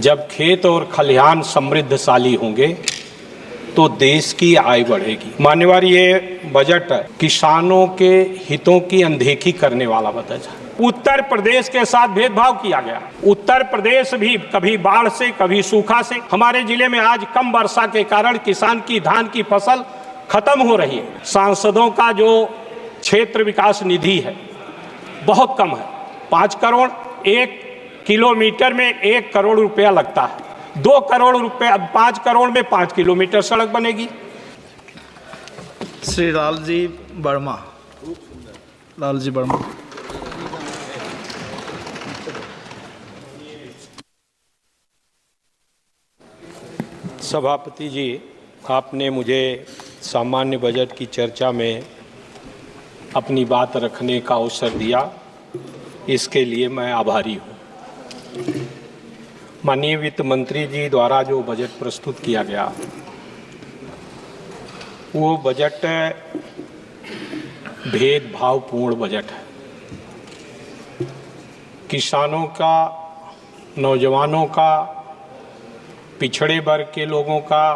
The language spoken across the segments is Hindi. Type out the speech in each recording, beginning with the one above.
जब खेत और खलिहान समृद्धशाली होंगे तो देश की आय बढ़ेगी। मान्यवर, ये बजट किसानों के हितों की अनदेखी करने वाला बजट है। उत्तर प्रदेश के साथ भेदभाव किया गया। उत्तर प्रदेश भी कभी बाढ़ से कभी सूखा से, हमारे जिले में आज कम वर्षा के कारण किसान की धान की फसल खत्म हो रही है। सांसदों का जो क्षेत्र विकास निधि है बहुत कम है। 5 करोड़, 1 किलोमीटर में 1 करोड़ रुपया लगता है। 2 करोड़ रुपया, 5 करोड़ में 5 किलोमीटर सड़क बनेगी। श्री लालजी वर्मा। लालजी वर्मा। सभापति जी, आपने मुझे सामान्य बजट की चर्चा में अपनी बात रखने का अवसर दिया, इसके लिए मैं आभारी हूँ। माननीय वित्त मंत्री जी द्वारा जो बजट प्रस्तुत किया गया वो बजट भेदभावपूर्ण बजट है। किसानों का, नौजवानों का, पिछड़े वर्ग के लोगों का,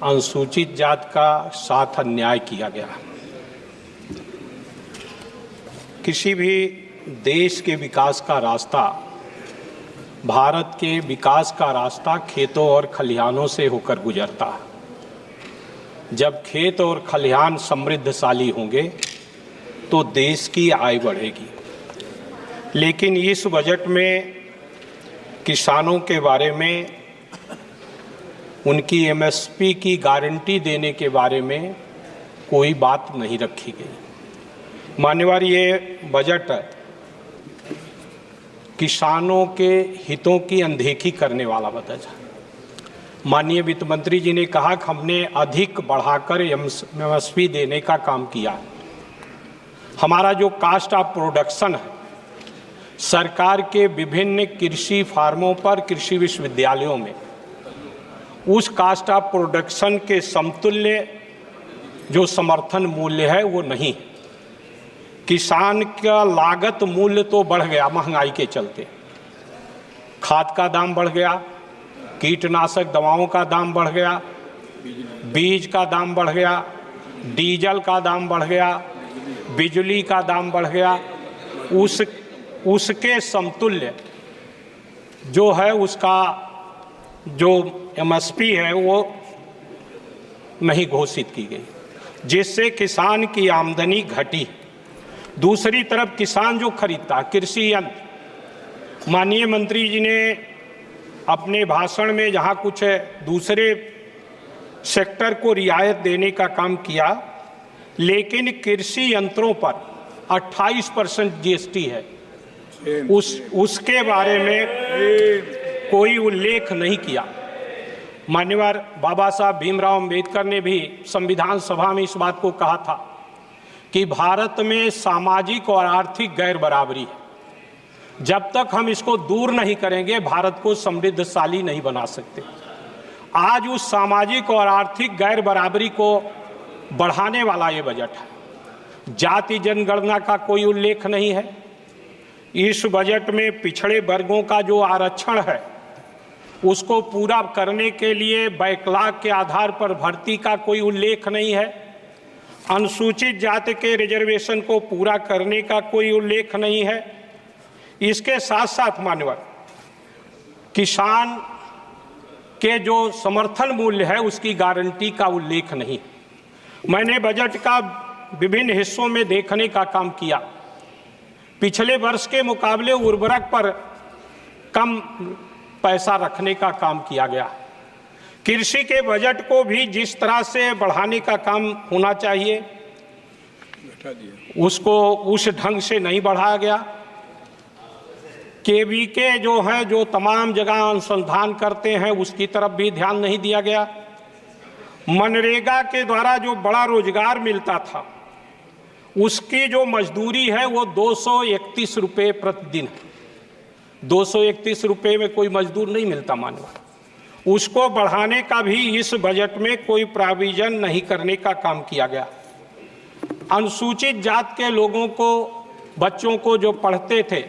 अनुसूचित जात का साथ अन्याय किया गया। किसी भी देश के विकास का रास्ता, भारत के विकास का रास्ता खेतों और खलिहानों से होकर गुजरता है। जब खेत और खलिहान समृद्धशाली होंगे तो देश की आय बढ़ेगी। लेकिन इस बजट में किसानों के बारे में, उनकी एमएसपी की गारंटी देने के बारे में कोई बात नहीं रखी गई। मान्यवर, ये बजट किसानों के हितों की अनदेखी करने वाला बजट है। माननीय वित्त मंत्री जी ने कहा कि हमने अधिक बढ़ाकर एमएसपी देने का काम किया। हमारा जो कास्ट ऑफ प्रोडक्शन है, सरकार के विभिन्न कृषि फार्मों पर, कृषि विश्वविद्यालयों में उस कास्ट ऑफ प्रोडक्शन के समतुल्य जो समर्थन मूल्य है वो नहीं। किसान का लागत मूल्य तो बढ़ गया महंगाई के चलते। खाद का दाम बढ़ गया, कीटनाशक दवाओं का दाम बढ़ गया, बीज का दाम बढ़ गया, डीजल का दाम बढ़ गया, बिजली का दाम बढ़ गया। उसके समतुल्य जो है, उसका जो एमएसपी है वो नहीं घोषित की गई, जिससे किसान की आमदनी घटी। दूसरी तरफ किसान जो खरीदता कृषि यंत्र, माननीय मंत्री जी ने अपने भाषण में जहाँ कुछ दूसरे सेक्टर को रियायत देने का काम किया, लेकिन कृषि यंत्रों पर 28% जीएसटी है, उसके बारे में कोई उल्लेख नहीं किया। मान्यवर, बाबा साहब भीमराव अंबेडकर ने भी संविधान सभा में इस बात को कहा था कि भारत में सामाजिक और आर्थिक गैर बराबरी है। जब तक हम इसको दूर नहीं करेंगे, भारत को समृद्धशाली नहीं बना सकते। आज उस सामाजिक और आर्थिक गैर बराबरी को बढ़ाने वाला ये बजट है। जाति जनगणना का कोई उल्लेख नहीं है। इस बजट में पिछड़े वर्गों का जो आरक्षण है उसको पूरा करने के लिए बैकलॉग के आधार पर भर्ती का कोई उल्लेख नहीं है। अनुसूचित जाति के रिजर्वेशन को पूरा करने का कोई उल्लेख नहीं है। इसके साथ साथ मान्यवर, किसान के जो समर्थन मूल्य है उसकी गारंटी का उल्लेख नहीं। मैंने बजट का विभिन्न हिस्सों में देखने का काम किया। पिछले वर्ष के मुकाबले उर्वरक पर कम पैसा रखने का काम किया गया। कृषि के बजट को भी जिस तरह से बढ़ाने का काम होना चाहिए उसको उस ढंग से नहीं बढ़ाया गया। केवीके जो है, जो तमाम जगह अनुसंधान करते हैं, उसकी तरफ भी ध्यान नहीं दिया गया। मनरेगा के द्वारा जो बड़ा रोजगार मिलता था उसकी जो मजदूरी है वो 231 रुपये प्रतिदिन है। 231 रुपये में कोई मजदूर नहीं मिलता मानव। उसको बढ़ाने का भी इस बजट में कोई प्रोविजन नहीं करने का काम किया गया। अनुसूचित जात के लोगों को, बच्चों को जो पढ़ते थे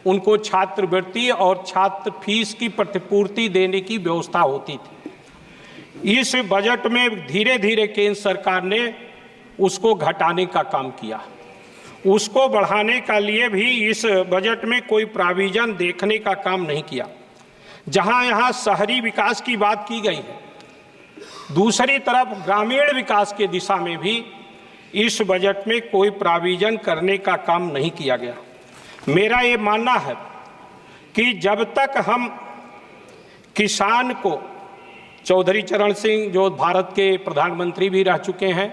उनको छात्रवृत्ति और छात्र फीस की प्रतिपूर्ति देने की व्यवस्था होती थी। इस बजट में धीरे धीरे केंद्र सरकार ने उसको घटाने का काम किया। उसको बढ़ाने का लिए भी इस बजट में कोई प्रोविजन देखने का काम नहीं किया। जहां यहाँ शहरी विकास की बात की गई है, दूसरी तरफ ग्रामीण विकास के दिशा में भी इस बजट में कोई प्रोविजन करने का काम नहीं किया गया। मेरा ये मानना है कि जब तक हम किसान को, चौधरी चरण सिंह जो भारत के प्रधानमंत्री भी रह चुके हैं,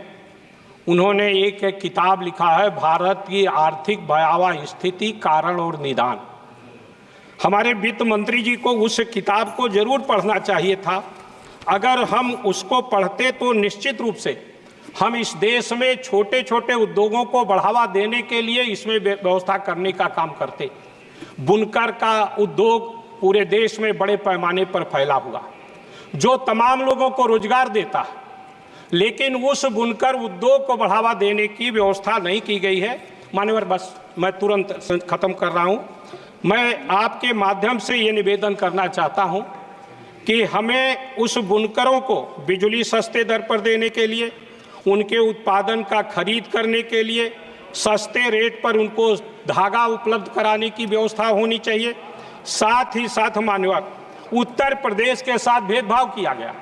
उन्होंने एक किताब लिखा है, भारत की आर्थिक भयावह स्थिति, कारण और निदान। हमारे वित्त मंत्री जी को उस किताब को जरूर पढ़ना चाहिए था। अगर हम उसको पढ़ते तो निश्चित रूप से हम इस देश में छोटे छोटे उद्योगों को बढ़ावा देने के लिए इसमें व्यवस्था करने का काम करते। बुनकर का उद्योग पूरे देश में बड़े पैमाने पर फैला हुआ, जो तमाम लोगों को रोजगार देता है, लेकिन उस बुनकर उद्योग को बढ़ावा देने की व्यवस्था नहीं की गई है। मान्यवर, बस मैं तुरंत खत्म कर रहा हूं। मैं आपके माध्यम से ये निवेदन करना चाहता हूं कि हमें उस बुनकरों को बिजली सस्ते दर पर देने के लिए, उनके उत्पादन का खरीद करने के लिए सस्ते रेट पर उनको धागा उपलब्ध कराने की व्यवस्था होनी चाहिए। साथ ही साथ मान्यवर, उत्तर प्रदेश के साथ भेदभाव किया गया।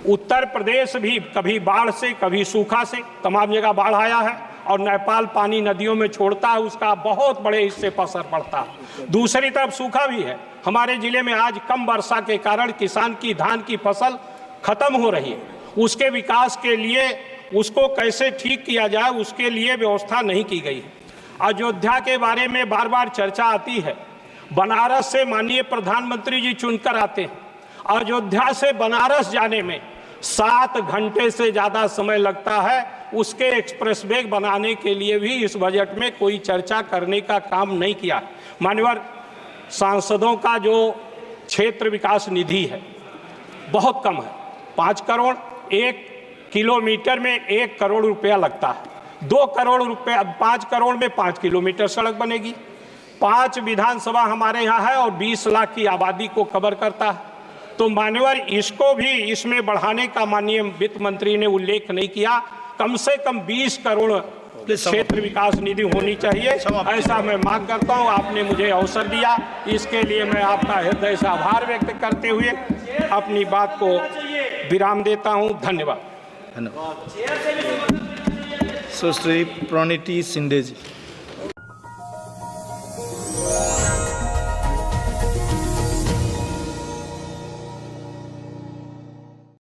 उत्तर प्रदेश भी कभी बाढ़ से, कभी सूखा से, तमाम जगह बाढ़ आया है और नेपाल पानी नदियों में छोड़ता है, उसका बहुत बड़े हिस्से पर असर पड़ता है। दूसरी तरफ सूखा भी है। हमारे जिले में आज कम वर्षा के कारण किसान की धान की फसल खत्म हो रही है। उसके विकास के लिए उसको कैसे ठीक किया जाए, उसके लिए व्यवस्था नहीं की गई है। अयोध्या के बारे में बार बार चर्चा आती है। बनारस से माननीय प्रधानमंत्री जी चुनकर आते हैं। अयोध्या से बनारस जाने में 7 घंटे से ज़्यादा समय लगता है। उसके एक्सप्रेसवे बनाने के लिए भी इस बजट में कोई चर्चा करने का काम नहीं किया। मान्यवर, सांसदों का जो क्षेत्र विकास निधि है बहुत कम है। 5 करोड़, 1 किलोमीटर में 1 करोड़ रुपया लगता है। 2 करोड़ रुपया, 5 करोड़ में 5 किलोमीटर सड़क बनेगी। 5 विधानसभा हमारे यहाँ है और 20 लाख की आबादी को कवर करता है। तो मान्यवर, इसको भी इसमें बढ़ाने का माननीय वित्त मंत्री ने उल्लेख नहीं किया। कम से कम 20 करोड़ क्षेत्र विकास निधि होनी चाहिए, ऐसा मैं मांग करता हूं। आपने मुझे अवसर दिया, इसके लिए मैं आपका हृदय से आभार व्यक्त करते हुए अपनी बात को विराम देता हूं। धन्यवाद। सुश्री प्रणीति शिंदे जी।